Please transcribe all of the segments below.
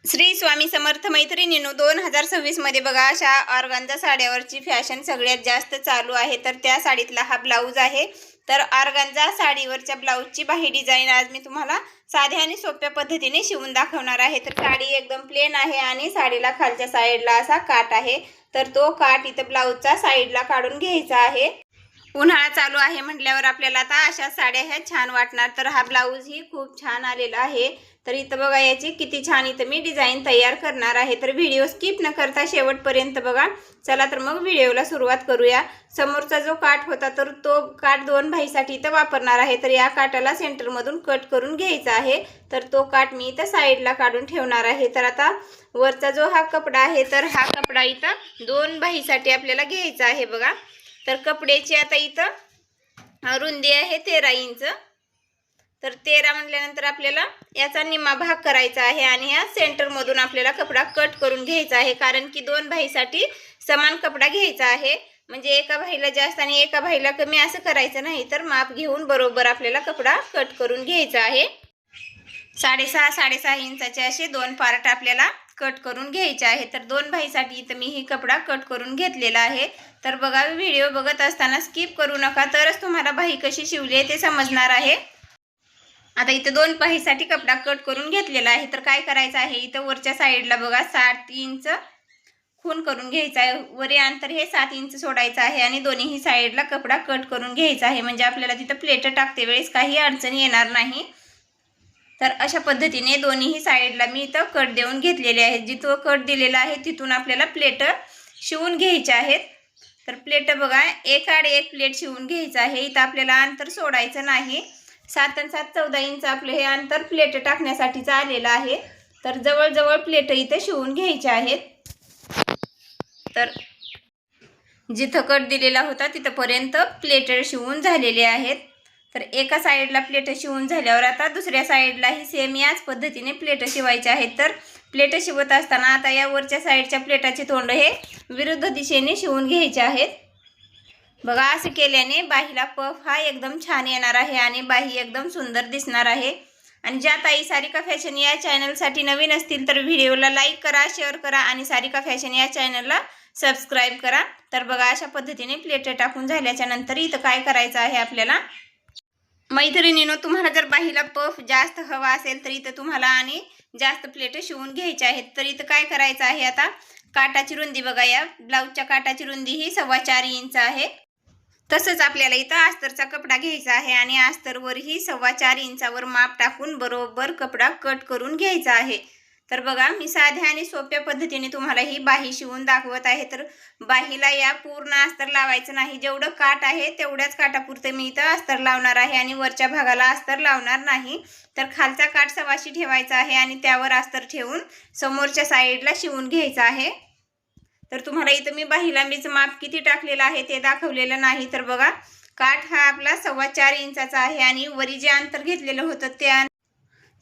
श्री स्वामी समर्थ मैत्रिणींनो, 2026 मध्ये बघा अशा ऑर्गन्झा साड्यावरची फॅशन सगळ्यात जास्त चालू आहे। तर त्या साडीतला हा ब्लाऊज आहे। तर ऑर्गन्झा साडीवरच्या ब्लाऊजची बाही डिझाइन आज मी तुम्हाला साध्या आणि सोप्या पद्धतीने शिवून दाखवणार आहे। तर साडी एकदम प्लेन आहे आणि साडीला खालच्या साईडला असा काट आहे। तर तो काट इथं ब्लाऊजचा साईडला काढून घ्यायचा आहे। उन्हाळा चालू आहे म्हटल्यावर आपल्याला आता अशा साड्या ह्या छान वाटणार। तर हा ब्लाऊज ही खूप छान आलेला आहे। तर इथं बघा याची किती छान इथं मी डिझाइन तयार करणार आहे। तर व्हिडिओ स्किप न करता शेवटपर्यंत बघा। चला तर मग व्हिडिओला सुरुवात करूया। समोरचा जो काट होता तर तो काट दोन बाहीसाठी इथं वापरणार आहे। तर या काटाला सेंटर मधून कट करून घ्यायचा आहे। तर तो काट मी इथं साईडला काढून ठेवणार आहे। तर आता वरचा जो हा कपडा आहे तर हा कपडा इथं दोन बाहीसाठी आपल्याला घ्यायचा आहे बघा। तर कपड्याची आता इथं रुंदी आहे 13 इंच। तर 13 म्हटल्यानंतर आपल्याला याचा निम्मा भाग करायचा आहे आणि या सेंटर मधून आपल्याला कपडा कट करून घ्यायचा आहे। कारण की दोन बाहीसाठी समान कपडा घ्यायचा आहे। म्हणजे एका बाहीला जास्त आणि एका बाहीला कमी असं करायचं नाही। तर माप घेऊन बरोबर आपल्याला कपडा कट करून घ्यायचा आहे। 6.5 इंचाचे असे दोन पार्ट आपल्याला कट करून घ्यायचे आहे। तर दोन बाहीसाठी इथं मी ही कपडा कट करून घेतलेला आहे। तर बघा व्हिडिओ बघत असताना स्किप करू नका, तरच तुम्हाला बाही कशी शिवली आहे ते समजणार आहे। आता इथं दोन बाहीसाठी कपडा कट करून घेतलेला आहे। तर काय करायचं आहे, इथं वरच्या साईडला बघा 7 इंच खून करून घ्यायचा आहे। वरी अंतर हे 7 इंच सोडायचं आहे आणि दोन्ही साईडला कपडा कट करून घ्यायचा आहे। म्हणजे आपल्याला तिथं प्लेट टाकते वेळेस काही अडचण येणार नाही। तर अशा पद्धतीने दोन्ही साईडला मी इथं कट देऊन घेतलेले आहेत। जिथं कट दिलेला आहे तिथून आपल्याला प्लेट शिवून घ्यायचे आहेत। तर प्लेट बघा एक आड एक प्लेट शिवून घ्यायचं आहे। इथं आपल्याला अंतर सोडायचं नाही। 7 आणि 7 14 इंच आपले हे अंतर प्लेट टाकण्यासाठीचं आलेलं आहे। तर जवळजवळ प्लेट इथं शिवून घ्यायचे आहेत। तर जिथं कट दिलेला होता तिथपर्यंत प्लेट शिवून झालेले आहेत। तर एका साईडला प्लेट शिवून झाल्यावर आता दुसऱ्या साईडलाही सेम याच पद्धतीने प्लेट शिवायचे आहेत। तर प्लेट शिवत असताना आता या वरच्या साईडच्या प्लेटाचे तोंड हे विरुद्ध दिशेने शिवून घ्यायचे आहेत। बघा असं केल्याने बाहीला पफ हा एकदम छान येणार आहे आणि बाही एकदम सुंदर दिसणार आहे। आणि ज्या ताई सारिका फॅशन या चॅनलसाठी नवीन असतील तर व्हिडिओला लाईक करा, शेअर करा आणि सारिका फॅशन या चॅनलला सबस्क्राईब करा। तर बघा अशा पद्धतीने प्लेट टाकून झाल्याच्या नंतर इथं काय करायचं आहे आपल्याला, मैत्रिणींनो, तुम्हाला जर बाहीला पफ जास्त हवा असेल तर इथं तुम्हाला आणि जास्त प्लेट शिवून घ्यायचे आहेत। तर इथं काय करायचं आहे, आता काटाची रुंदी बघा, या ब्लाऊजच्या काटाची रुंदी ही 4.25 इंच आहे। तसंच आपल्याला इथं अस्तरचा कपडा घ्यायचा आहे आणि अस्तरवरही 4.25 इंचावर माप टाकून बरोबर कपडा कट करून घ्यायचा आहे। तर बघा मी साध्या आणि सोप्या पद्धतीने तुम्हाला ही बाही शिवून दाखवत आहे। तर बाहीला या पूर्ण अस्तर लावायचं नाही, जेवढं काट आहे तेवढ्याच काटापुरते मी इथं अस्तर लावणार आहे आणि वरच्या भागाला अस्तर लावणार नाही। तर खालचा काठ सवाशी ठेवायचा आहे आणि त्यावर अस्तर ठेवून समोरच्या साईडला शिवून घ्यायचा आहे। तर तुम्हाला इथं मी बाही लांबीचं माप किती टाकलेलं आहे ते दाखवलेलं नाही। तर बघा काठ हा आपला 4.25 इंचाचा आहे आणि वरी जे अंतर घेतलेलं होतं ते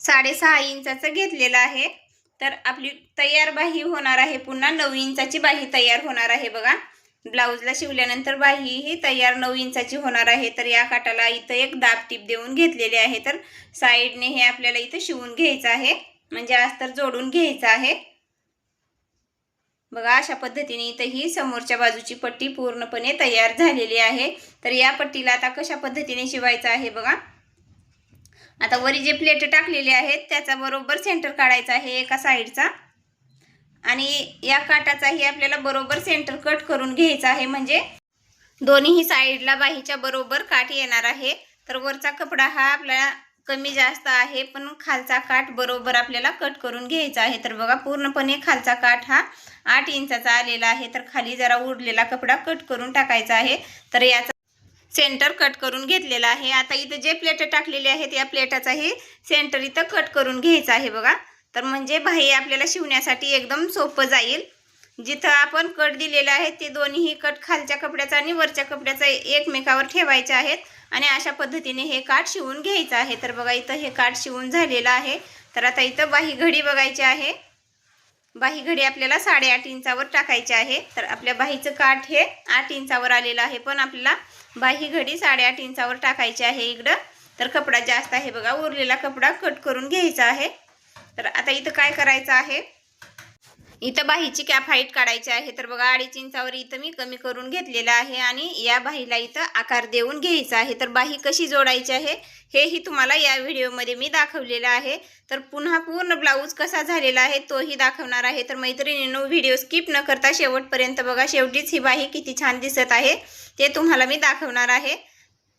6.5 इंचाचं घेतलेलं आहे। तर आपली तयार बाही होणार आहे पुन्हा 9 इंचाची बाही तयार होणार आहे। बघा ब्लाऊजला शिवल्यानंतर बाही ही तयार 9 इंचाची होणार आहे। तर या काठाला इथं एक दाब टीप देऊन घेतलेले आहे। तर साईडने हे आपल्याला इथं शिवून घ्यायचं आहे, म्हणजे अस्तर जोडून घ्यायचं आहे। बघा अशा पद्धतीने इथं ही समोरच्या बाजूची पट्टी पूर्णपणे तयार झालेली आहे। तर या पट्टीला आता कशा पद्धतीने शिवायचं आहे बघा। आता वरी जे प्लेट टाकलेले आहेत त्याचा बरोबर सेंटर काढायचा आहे एका साईडचा आणि या काटाचाही आपल्याला बरोबर सेंटर कट करून घ्यायचा आहे, म्हणजे दोन्ही साईडला बाहीच्या बरोबर काठ येणार आहे। तर वरचा कपडा हा आपल्याला कमी जास्त आहे पण खालचा काठ बरोबर आपल्याला कट करून घ्यायचा आहे। तर बघा पूर्णपणे खालचा काठ हा 8 इंचाचा आलेला आहे। तर खाली जरा उरलेला कपडा कट करून टाकायचा आहे। तर याचा सेंटर कट करून घेतलेला आहे। आता इथं जे प्लेट टाकलेले आहेत या प्लेटाचाही सेंटर इथं कट करून घ्यायचा आहे बघा। तर म्हणजे बाही आपल्याला शिवण्यासाठी एकदम सोपं जाईल। जिथं आपण कट दिलेला आहे ते दोन्ही कट खालच्या कपड्याचा आणि वरच्या कपड्याचा एकमेकावर ठेवायचे आहेत आणि अशा पद्धतीने हे काठ शिवून घ्यायचं आहे। तर बघा इथं हे काठ शिवून झालेलं आहे। तर आता इथं बाही घडी बघायची आहे। बाही घडी आपल्याला 8.5 इंचावर टाकायची आहे। तर आपल्या बाहीचं काठ हे 8 इंचावर आलेलं आहे पण आपल्याला बाही घडी 8.5 इंचावर टाकायची आहे इकडं। तर कपडा जास्त आहे बघा, उरलेला कपडा कट करून घ्यायचा आहे। तर आता इथं काय करायचं आहे, इथं बाहीची कॅप हाईट काढायची आहे तर बघा 2.5 इंचावर इथं मी कमी करून घेतलेलं आहे आणि या बाहीला इथं आकार देऊन घ्यायचा आहे। तर बाही कशी जोडायची आहे हेही तुम्हाला या व्हिडिओमध्ये मी दाखवलेलं आहे। तर पुन्हा पूर्ण ब्लाऊज कसा झालेला आहे तोही दाखवणार आहे। तर मैत्रिणींनो व्हिडिओ स्किप न करता शेवटपर्यंत बघा, शेवटीच ही बाही किती छान दिसत आहे ते तुम्हाला मी दाखवणार आहे।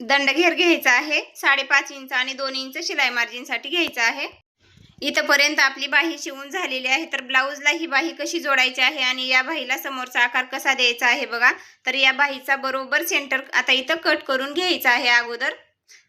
दंडघेर घ्यायचा आहे 5.5 इंच आणि 2 इंच शिलाई मार्जिनसाठी घ्यायचा आहे। इथपर्यंत आपली बाही शिवून झालेली आहे। तर ब्लाऊजला ही बाही कशी जोडायची आहे आणि या बाहीला समोरचा आकार कसा द्यायचा आहे बघा। तर या बाहीचा बरोबर सेंटर आता इथं कट करून घ्यायचा आहे। अगोदर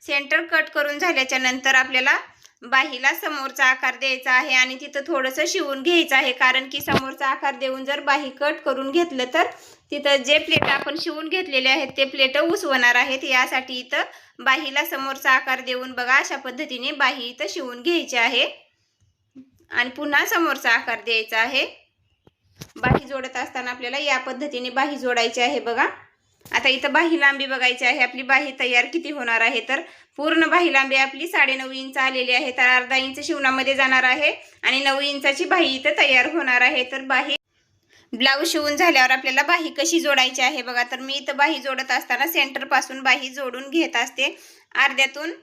सेंटर कट करून झाल्याच्या नंतर आपल्याला बाहीला समोरचा आकार द्यायचा आहे आणि तिथं थोडंसं शिवून घ्यायचं आहे, कारण की समोरचा आकार देऊन जर बाही कट करून घेतलं तर तिथं जे प्लेट आपण शिवून घेतलेले आहेत ते प्लेट उसवणार आहेत। यासाठी इथं बाहीला समोरचा आकार देऊन बघा अशा पद्धतीने बाही इथं शिवून घ्यायची आहे आणि पुन्हा समोरचा आकार द्यायचा आहे। बाही जोडत असताना आपल्याला या पद्धतीने बाही जोडायची आहे बघा। आता इथं बाही लांबी बघायची आहे, आपली बाही तयार किती होणार आहे। तर पूर्ण बाही लांबी आपली 9.5 इंच आलेली आहे। तर अर्धा इंच शिवणामध्ये जाणार आहे आणि 9 इंचाची बाही इथं तयार होणार आहे। तर बाही ब्लाऊज शिवून झाल्यावर आपल्याला बाही कशी जोडायची आहे बघा। तर मी इथं बाही जोडत असताना सेंटर पासून बाही जोडून घेत असते। अर्ध्यातून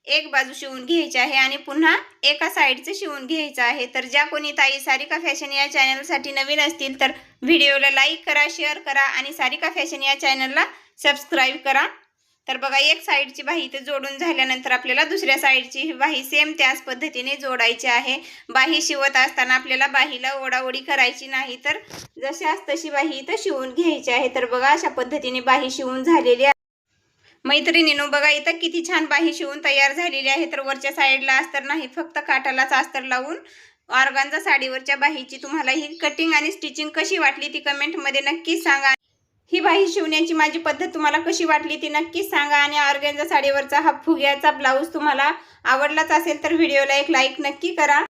एक बाजू शिवून घ्यायची आहे आणि पुन्हा एका साईडचं शिवून घ्यायचं आहे। तर ज्या कोणी ताई सारिका फॅशन या चॅनलसाठी नवीन असतील तर व्हिडिओला लाईक करा, शेअर करा आणि सारिका फॅशन या चॅनलला सबस्क्राईब करा। तर बघा एक साईडची बाही इथे जोडून झाल्यानंतर आपल्याला दुसऱ्या साईडची बाही सेम त्याच पद्धतीने जोडायची आहे। बाही शिवत असताना आपल्याला बाहीला ओढाओढी करायची नाही, तर जशास तशी बाही इथं शिवून घ्यायची आहे। तर बघा अशा पद्धतीने बाही शिवून झालेली आहे। मैत्रिणींनो बघा इथं किती छान बाही शिवून तयार झालेली आहे। तर वरच्या साईडला अस्तर नाही, फक्त काठालाच अस्तर लावून ऑर्गान्झा साडीवरच्या बाहीची तुम्हाला ही कटिंग आणि स्टिचिंग कशी वाटली ती कमेंटमध्ये नक्कीच सांगा। ही बाही शिवण्याची माझी पद्धत तुम्हाला कशी वाटली ती नक्कीच सांगा आणि ऑर्गान्झा साडीवरचा हा फुग्याचा ब्लाऊज तुम्हाला आवडलाच असेल तर व्हिडिओला एक लाईक नक्की करा।